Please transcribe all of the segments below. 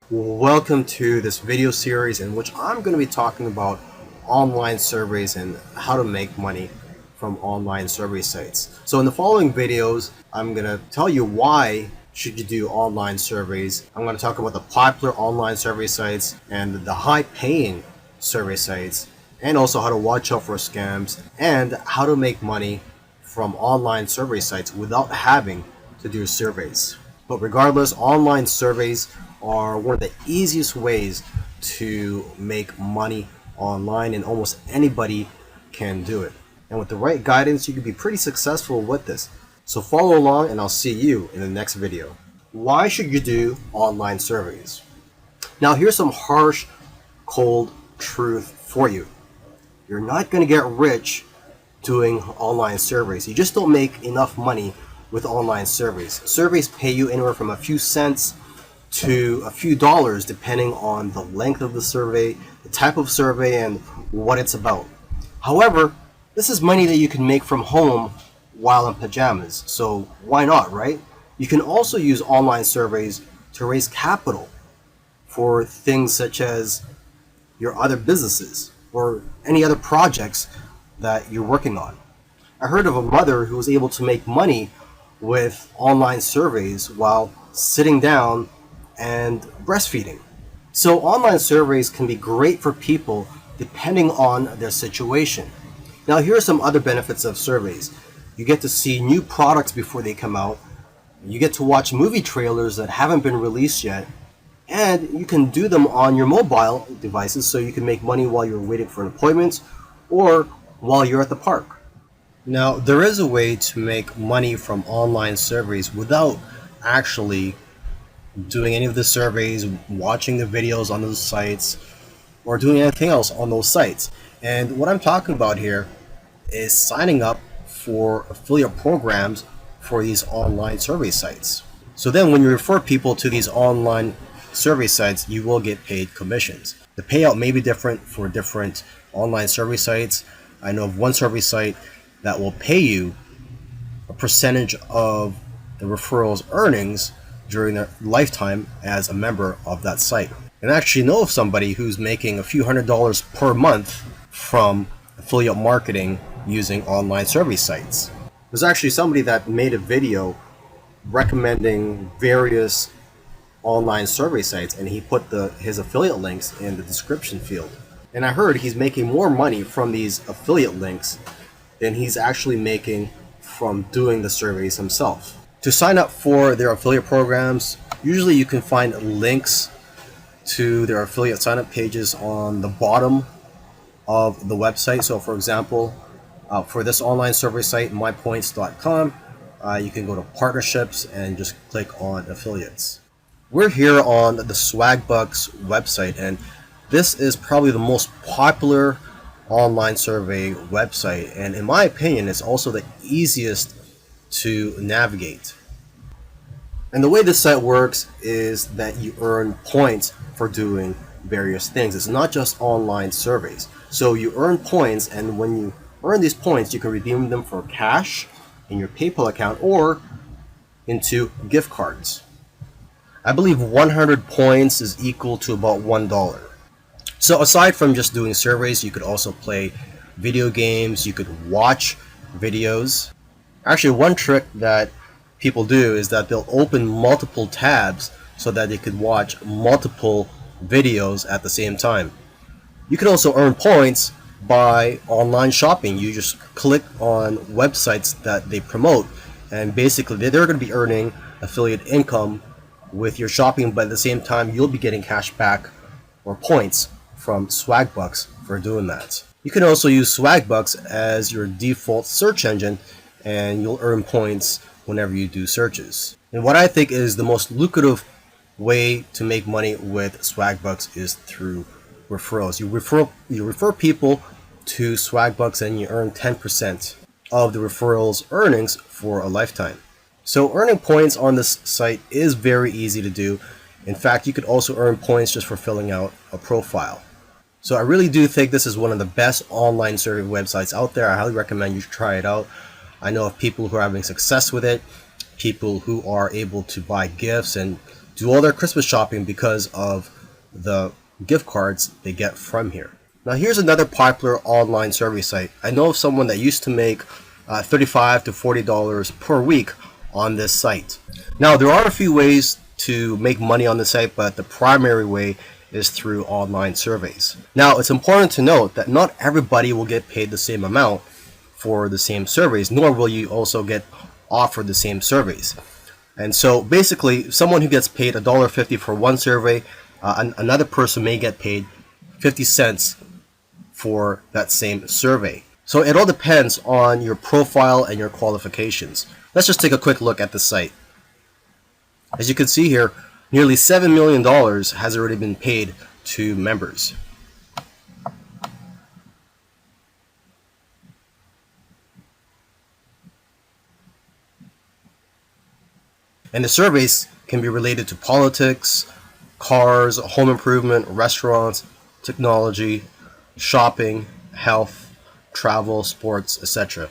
Welcome to this video series in which I'm going to be talking about online surveys and how to make money from online survey sites. So in the following videos, I'm going to tell you why should you do online surveys. I'm going to talk about the popular online survey sites and the high paying survey sites, and also how to watch out for scams and how to make money from online survey sites without having to do surveys. But regardless, online surveys are one of the easiest ways to make money online, and almost anybody can do it. And with the right guidance, you can be pretty successful with this. So follow along and I'll see you in the next video. Why should you do online surveys? Now here's some harsh, cold truth for you. You're not going to get rich doing online surveys. You just don't make enough money with online surveys. Surveys pay you anywhere from a few cents to a few dollars depending on the length of the survey, the type of survey, and what it's about. However, this is money that you can make from home while in pajamas, so why not, right? You can also use online surveys to raise capital for things such as your other businesses or any other projects that you're working on. I heard of a mother who was able to make money with online surveys while sitting down and breastfeeding. So online surveys can be great for people depending on their situation. Now here are some other benefits of surveys. You get to see new products before they come out. You get to watch movie trailers that haven't been released yet. And you can do them on your mobile devices, so you can make money while you're waiting for an appointment or while you're at the park. Now, there is a way to make money from online surveys without actually doing any of the surveys, watching the videos on those sites, or doing anything else on those sites. And what I'm talking about here is signing up for affiliate programs for these online survey sites. So then when you refer people to these online survey sites, you will get paid commissions. The payout may be different for different online survey sites. I know of one survey site that will pay you a percentage of the referral's earnings during their lifetime as a member of that site. And I actually know of somebody who's making a few $100s per month from affiliate marketing using online survey sites. There's actually somebody that made a video recommending various online survey sites, and he put his affiliate links in the description field. And I heard he's making more money from these affiliate links than he's actually making from doing the surveys himself. To sign up for their affiliate programs, usually you can find links to their affiliate sign up pages on the bottom of the website. So for example, for this online survey site, mypoints.com, you can go to partnerships and just click on affiliates. We're here on the Swagbucks website, and this is probably the most popular online survey website, and in my opinion it's also the easiest to navigate. And the way this site works is that you earn points for doing various things. It's not just online surveys. So you earn points, and when you earn these points, you can redeem them for cash in your PayPal account or into gift cards. I believe 100 points is equal to about $1. So aside from just doing surveys, you could also play video games, you could watch videos. Actually, one trick that people do is that they'll open multiple tabs so that they could watch multiple videos at the same time. You can also earn points by online shopping. You just click on websites that they promote, and basically they're going to be earning affiliate income with your shopping, but at the same time you'll be getting cash back or points from Swagbucks for doing that. You can also use Swagbucks as your default search engine, and you'll earn points whenever you do searches. And what I think is the most lucrative way to make money with Swagbucks is through referrals. You refer people to Swagbucks and you earn 10% of the referral's earnings for a lifetime. So earning points on this site is very easy to do. In fact, you could also earn points just for filling out a profile. So I really do think this is one of the best online survey websites out there. I highly recommend you try it out. I know of people who are having success with it, people who are able to buy gifts and do all their Christmas shopping because of the gift cards they get from here. Now here's another popular online survey site. I know of someone that used to make $35 to $40 per week on this site. Now there are a few ways to make money on the site, but the primary way is through online surveys. Now it's important to note that not everybody will get paid the same amount for the same surveys, nor will you also get offered the same surveys. And so basically someone who gets paid $1.50 for one survey, another person may get paid 50 cents for that same survey. So it all depends on your profile and your qualifications. Let's just take a quick look at the site. As you can see here, nearly $7 million has already been paid to members. And the surveys can be related to politics, cars, home improvement, restaurants, technology, shopping, health, travel, sports, etc.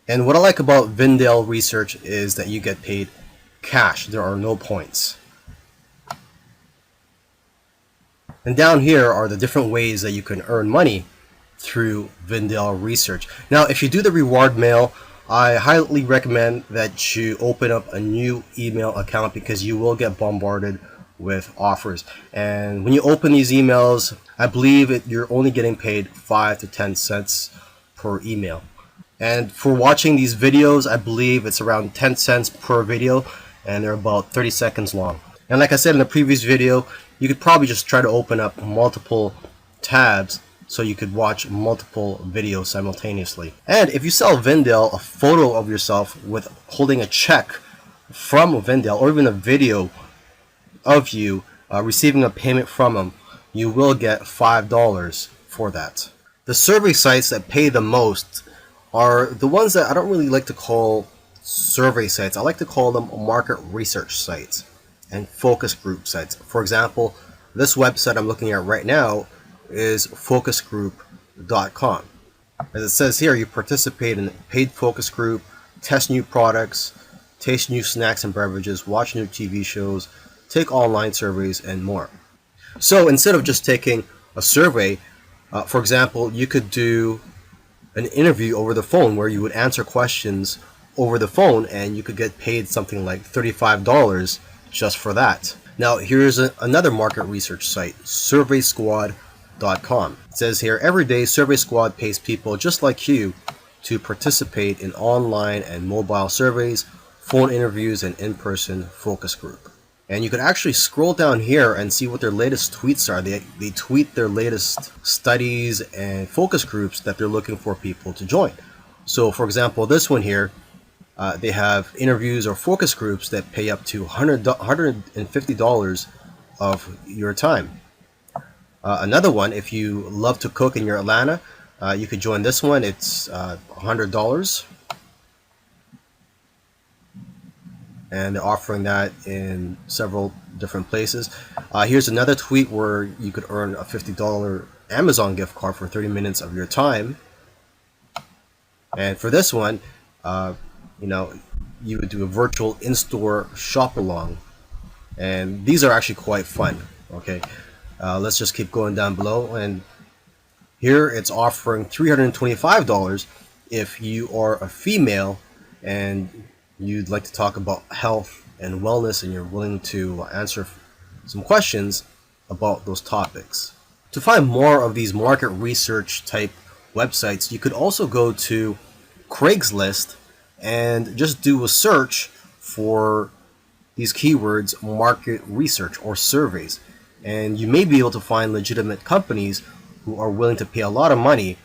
And what I like about Vindale Research is that you get paid cash. There are no points. And down here are the different ways that you can earn money through Vindale Research. Now, if you do the reward mail, I highly recommend that you open up a new email account because you will get bombarded with offers. And when you open these emails, I believe you're only getting paid 5 to 10 cents per email. And for watching these videos, I believe it's around 10 cents per video, and they're about 30 seconds long. And like I said in the previous video, you could probably just try to open up multiple tabs so you could watch multiple videos simultaneously. And if you sell Vindale a photo of yourself with holding a check from Vindale, or even a video of you receiving a payment from them, you will get $5 for that. The survey sites that pay the most are the ones that I don't really like to call survey sites. I like to call them market research sites and focus group sites. For example, this website I'm looking at right now is focusgroup.com. As it says here, you participate in a paid focus group, test new products, taste new snacks and beverages, watch new TV shows, take online surveys, and more. So instead of just taking a survey, for example, you could do an interview over the phone where you would answer questions over the phone, and you could get paid something like $35 just for that. Now here's another market research site, surveysquad.com. It says here, every day Survey Squad pays people just like you to participate in online and mobile surveys, phone interviews, and in-person focus group. And you can actually scroll down here and see what their latest tweets are. They tweet their latest studies and focus groups that they're looking for people to join. So for example, this one here, they have interviews or focus groups that pay up to $150 of your time. Another one, if you love to cook and you're Atlanta, you could join this one. It's $100. And they're offering that in several different places. Here's another tweet where you could earn a $50 Amazon gift card for 30 minutes of your time. And for this one, you would do a virtual in-store shop along, and these are actually quite fun. Okay, let's just keep going down below, and here it's offering $325 if you are a female and you'd like to talk about health and wellness and you're willing to answer some questions about those topics. To find more of these market research type websites, you could also go to Craigslist and just do a search for these keywords, market research or surveys, and you may be able to find legitimate companies who are willing to pay a lot of money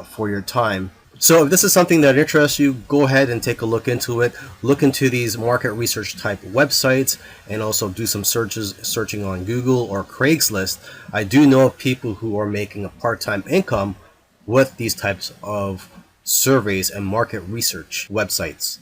for your time. So if this is something that interests you, go ahead and take a look into it. Look into these market research type websites and also do some searching on Google or Craigslist. I do know of people who are making a part-time income with these types of surveys and market research websites.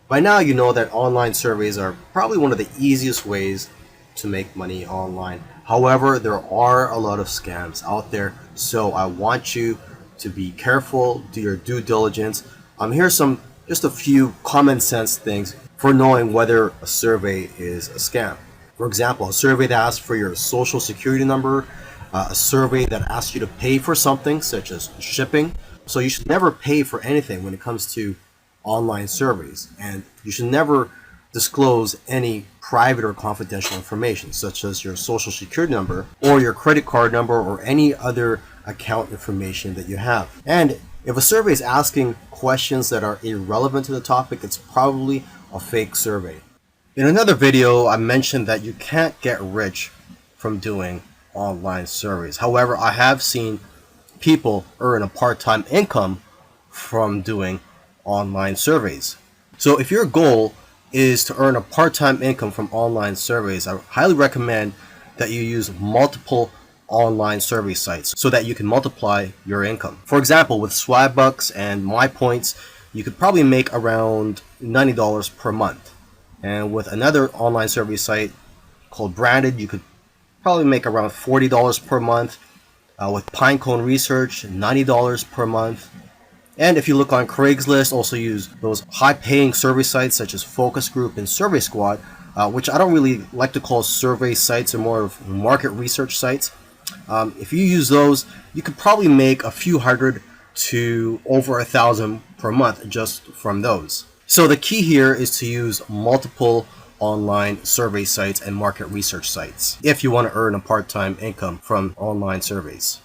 By now you know that online surveys are probably one of the easiest ways to make money online. However, there are a lot of scams out there, so I want you to be careful, do your due diligence. Here's just a few common sense things for knowing whether a survey is a scam. For example, a survey that asks for your social security number, a survey that asks you to pay for something such as shipping. So you should never pay for anything when it comes to online surveys, and you should never disclose any private or confidential information such as your social security number or your credit card number or any other account information that you have. And if a survey is asking questions that are irrelevant to the topic, it's probably a fake survey. In another video, I mentioned that you can't get rich from doing online surveys. However, I have seen people earn a part-time income from doing online surveys. So if your goal is to earn a part-time income from online surveys, I highly recommend that you use multiple online survey sites so that you can multiply your income. For example, with Swagbucks and MyPoints, you could probably make around $90 per month. And with another online survey site called Branded, you could probably make around $40 per month. With Pinecone Research, $90 per month. And if you look on Craigslist, also use those high-paying survey sites such as Focus Group and Survey Squad, which I don't really like to call survey sites, or more of market research sites. If you use those, you could probably make a few hundred to over 1,000 per month just from those. So the key here is to use multiple online survey sites and market research sites if you want to earn a part-time income from online surveys.